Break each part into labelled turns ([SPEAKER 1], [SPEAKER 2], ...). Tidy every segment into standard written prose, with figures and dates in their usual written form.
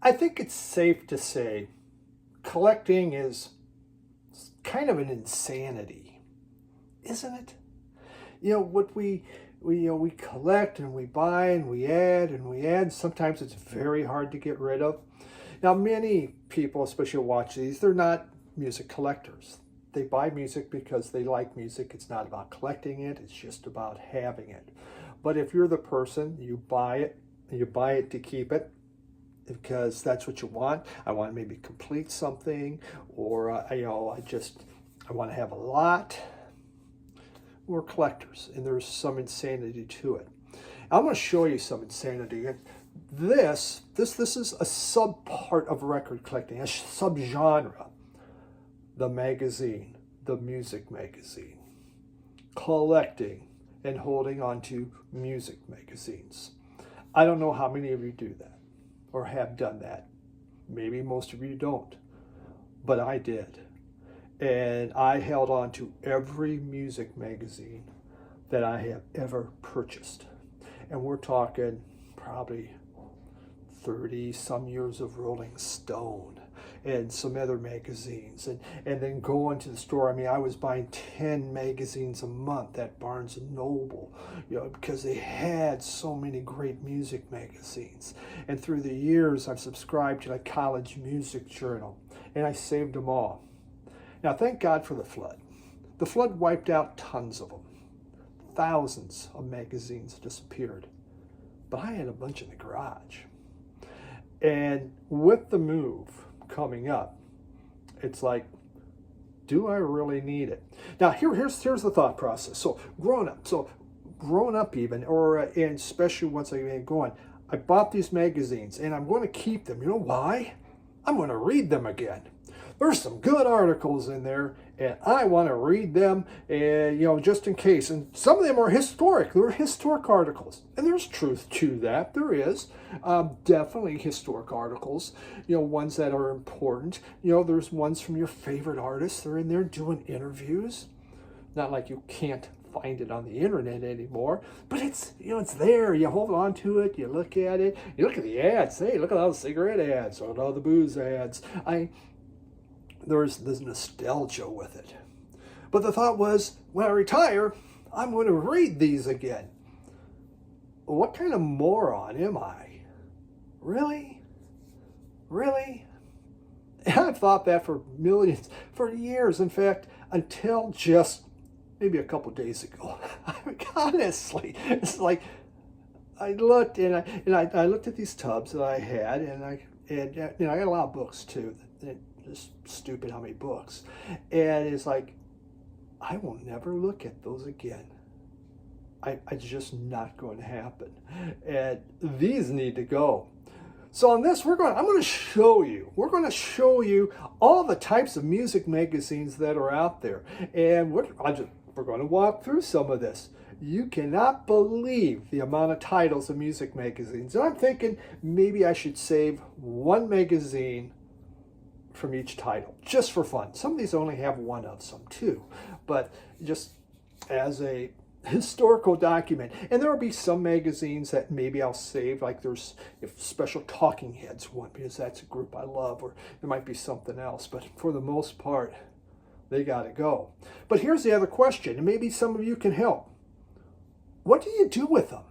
[SPEAKER 1] I think it's safe to say collecting is kind of an insanity, isn't it? What we collect and we buy and we add and we add. Sometimes it's very hard to get rid of. Now, many people, especially who watch these, they're not music collectors. They buy music because they like music. It's not about collecting it. It's just about having it. But if you're the person, you buy it, and you buy it to keep it because that's what you want. I want to maybe complete something, or I want to have a lot. We're collectors, and there's some insanity to it. I'm going to show you some insanity. This is a sub part of record collecting, a subgenre. The magazine, the music magazine, collecting and holding on to music magazines. I don't know how many of you do that or have done that. Maybe most of you don't, but I did. And I held on to every music magazine that I have ever purchased. And we're talking probably 30 some years of Rolling Stone and some other magazines, and then going to the store. I mean, I was buying 10 magazines a month at Barnes and Noble, because they had so many great music magazines. And through the years, I've subscribed to the College Music Journal, and I saved them all. Now, thank God for the flood. The flood wiped out tons of them. Thousands of magazines disappeared. But I had a bunch in the garage. And with the move coming up, it's like, do I really need it? Now, here's the thought process. So growing up even, and especially once I get going, I bought these magazines and I'm going to keep them. You know why? I'm going to read them again. There's some good articles in there, and I want to read them, and just in case. And some of them are historic. They're historic articles, and there's truth to that. There is definitely historic articles. Ones that are important. There's ones from your favorite artists. They're in there doing interviews. Not like you can't find it on the internet anymore, but it's there. You hold on to it. You look at it. You look at the ads. Hey, look at all the cigarette ads or all the booze ads. There's nostalgia with it. But the thought was, when I retire, I'm going to read these again. What kind of moron am I? Really? Really? And I've thought that for years. In fact, until just maybe a couple days ago. I mean, honestly, it's like I looked and I looked at these tubs that I had, and I got a lot of books too. Just stupid how many books. And it's like, I will never look at those again. It's just not going to happen. And these need to go. So on this, we're going to show you all the types of music magazines that are out there. And we're going to walk through some of this. You cannot believe the amount of titles of music magazines. And I'm thinking maybe I should save one magazine from each title, just for fun. Some of these only have one of some too, but just as a historical document. And there will be some magazines that maybe I'll save, like there's Special Talking Heads one, because that's a group I love, or there might be something else, but for the most part, they got to go. But here's the other question, and maybe some of you can help. What do you do with them?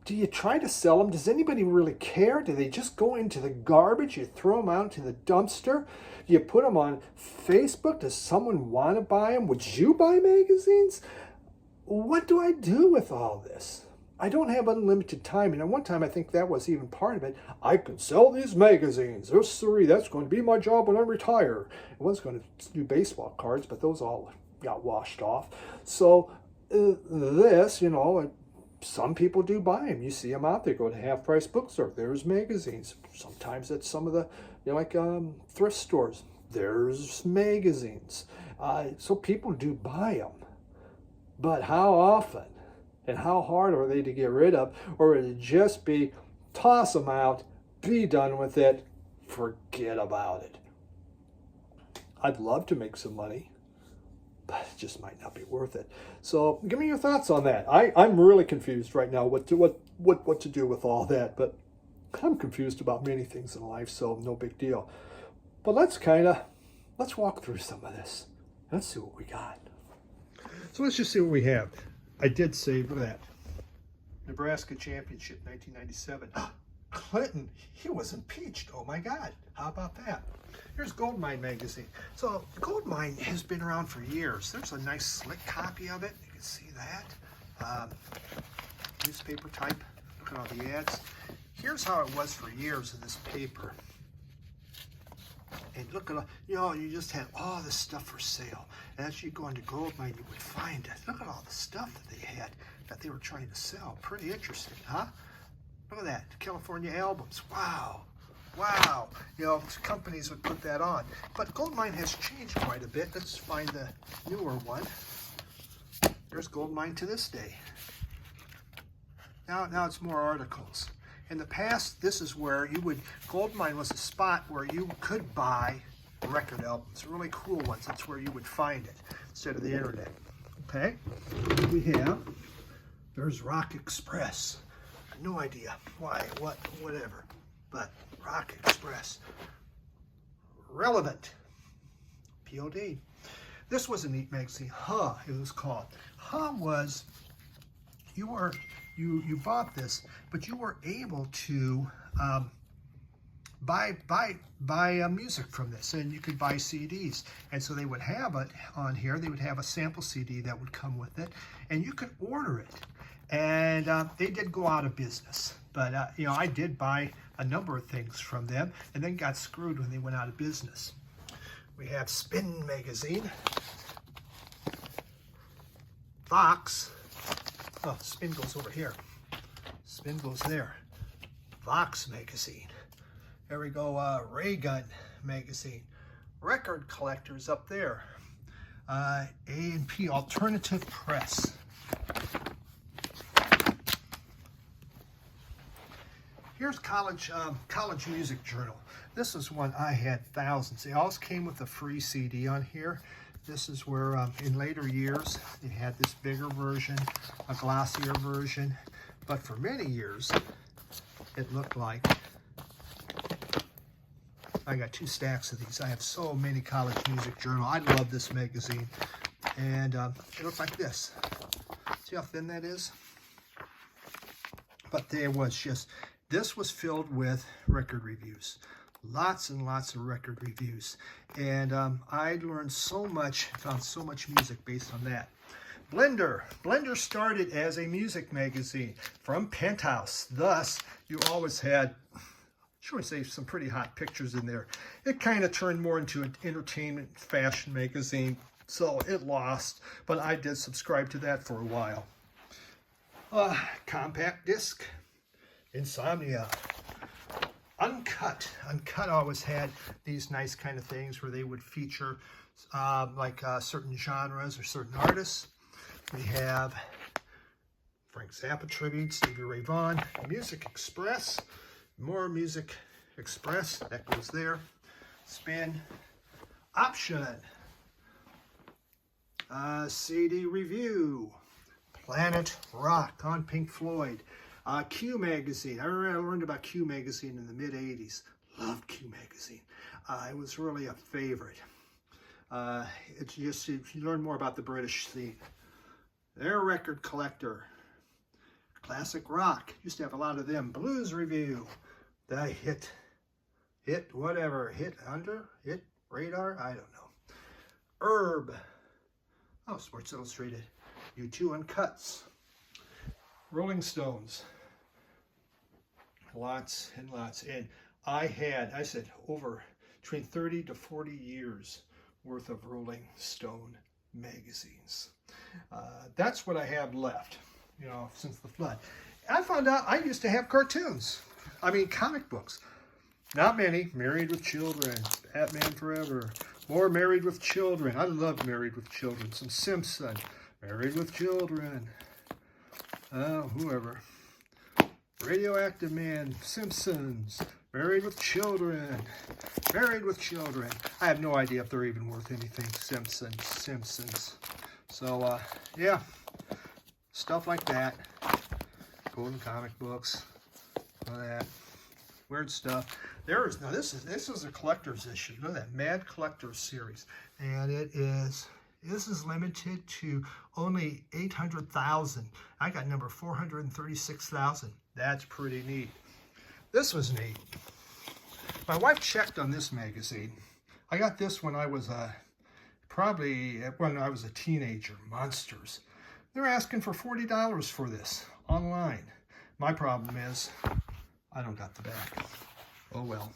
[SPEAKER 1] Do you try to sell them? Does anybody really care? Do they just go into the garbage? You throw them out to the dumpster? Do you put them on Facebook? Does someone want to buy them? Would you buy magazines? What do I do with all this? I don't have unlimited time. And at one time, I think that was even part of it. I can sell these magazines. That's going to be my job when I retire. I was going to do baseball cards, but those all got washed off. So some people do buy them. You see them out there. Go to Half Price Bookstore. There's magazines. Sometimes at some of the thrift stores. There's magazines. So people do buy them. But how often and how hard are they to get rid of? Or would it just be toss them out, be done with it, forget about it? I'd love to make some money, but it just might not be worth it. So give me your thoughts on that. I'm really confused right now what to do with all that, but I'm confused about many things in life, so no big deal. But let's walk through some of this. Let's see what we got. So let's just see what we have. I did say, look at that. Nebraska Championship, 1997. Clinton, he was impeached. Oh my God, how about that? Here's Goldmine magazine. So Goldmine has been around for years. There's a nice slick copy of it. You can see that. Newspaper type. Look at all the ads. Here's how it was for years in this paper. And look at, you just had all this stuff for sale. And as you go into Goldmine, you would find it. Look at all the stuff that they had that they were trying to sell. Pretty interesting, huh? Look at that, California albums. Wow, wow. Companies would put that on. But Goldmine has changed quite a bit. Let's find the newer one. There's Goldmine to this day. Now it's more articles. In the past, this is where Goldmine was a spot where you could buy record albums, really cool ones. That's where you would find it instead of the internet. Okay, we have, there's Rock Express. No idea why, what, whatever, but Rock Express. Relevant, POD. This was a neat magazine, Huh, it was called. Huh was, you bought this, but you were able to buy music from this, and you could buy CDs. And so they would have it on here. They would have a sample CD that would come with it, and you could order it. And they did go out of business, but I did buy a number of things from them, and then got screwed when they went out of business. We have Spin magazine, Vox. Oh, Spin goes over here. Spin goes there. Vox magazine. There we go. Raygun magazine. Record collectors up there. A&P Alternative Press. Here's College Music Journal. This is one I had thousands. They always came with a free CD on here. This is where in later years they had this bigger version, a glossier version, but for many years it looked like, I got 2 stacks of these. I have so many College Music Journal. I love this magazine. And it looked like this. See how thin that is? But there was just, this was filled with record reviews. Lots and lots of record reviews. And I learned so much, found so much music based on that. Blender. Blender started as a music magazine from Penthouse. Thus, you always had, sure, say, some pretty hot pictures in there. It kind of turned more into an entertainment fashion magazine, so it lost, but I did subscribe to that for a while. Compact disc, Insomnia. Uncut. Uncut always had these nice kind of things where they would feature certain genres or certain artists. We have Frank Zappa tribute, Stevie Ray Vaughan, Music Express, more Music Express, that goes there. Spin. Option. CD Review. Planet Rock on Pink Floyd. Q Magazine. I remember I learned about Q Magazine in the mid-'80s. Loved Q Magazine. It was really a favorite. It's just, you learn more about the British scene. Their Record Collector. Classic Rock. Used to have a lot of them. Blues Review. The Hit whatever. Hit Radar? I don't know. Herb. Oh, Sports Illustrated. U2 Uncuts. Rolling Stones. Lots and lots. And I said over between 30 to 40 years worth of Rolling Stone magazines. That's what I have left, since the flood. I found out I used to have cartoons. Comic books. Not many. Married with Children. Batman Forever. More Married with Children. I love Married with Children. Some Simpson. Married with Children. Whoever. Radioactive Man. Simpsons. Married with Children. Married with Children. I have no idea if they're even worth anything. Simpsons. So, yeah. Stuff like that. Golden comic books. All that. weird stuff. Now this is a collector's issue. Look at that Mad Collector's Series, and this is limited to only 800,000. I got number 436,000. That's pretty neat. This was neat. My wife checked on this magazine. I got this when I was probably when I was a teenager. Monsters. They're asking for $40 for this online. My problem is I don't got the back. Oh well.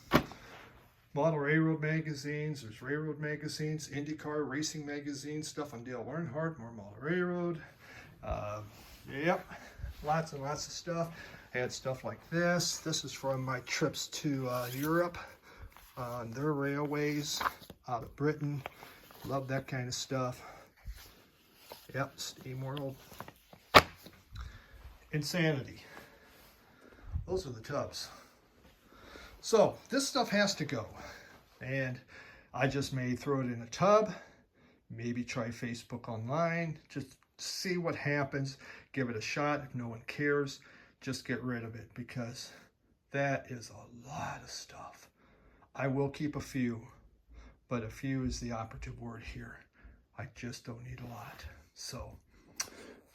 [SPEAKER 1] Model Railroad magazines. There's railroad magazines, IndyCar racing magazines, stuff on Dale Earnhardt, more Model Railroad. Yep, lots and lots of stuff. I had stuff like this. This is from my trips to Europe on their railways out of Britain. Love that kind of stuff. Yep, SteamWorld. Insanity. Those are the tubs. So this stuff has to go. And I just may throw it in a tub. Maybe try Facebook online. Just see what happens. Give it a shot. If no one cares, just get rid of it, because that is a lot of stuff. I will keep a few, but a few is the operative word here. I just don't need a lot. So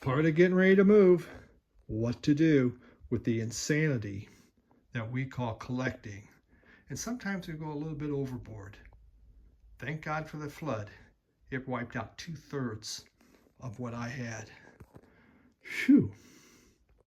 [SPEAKER 1] part of getting ready to move, what to do with the insanity that we call collecting. And sometimes we go a little bit overboard. Thank God for the flood. It wiped out 2/3 of what I had. Phew.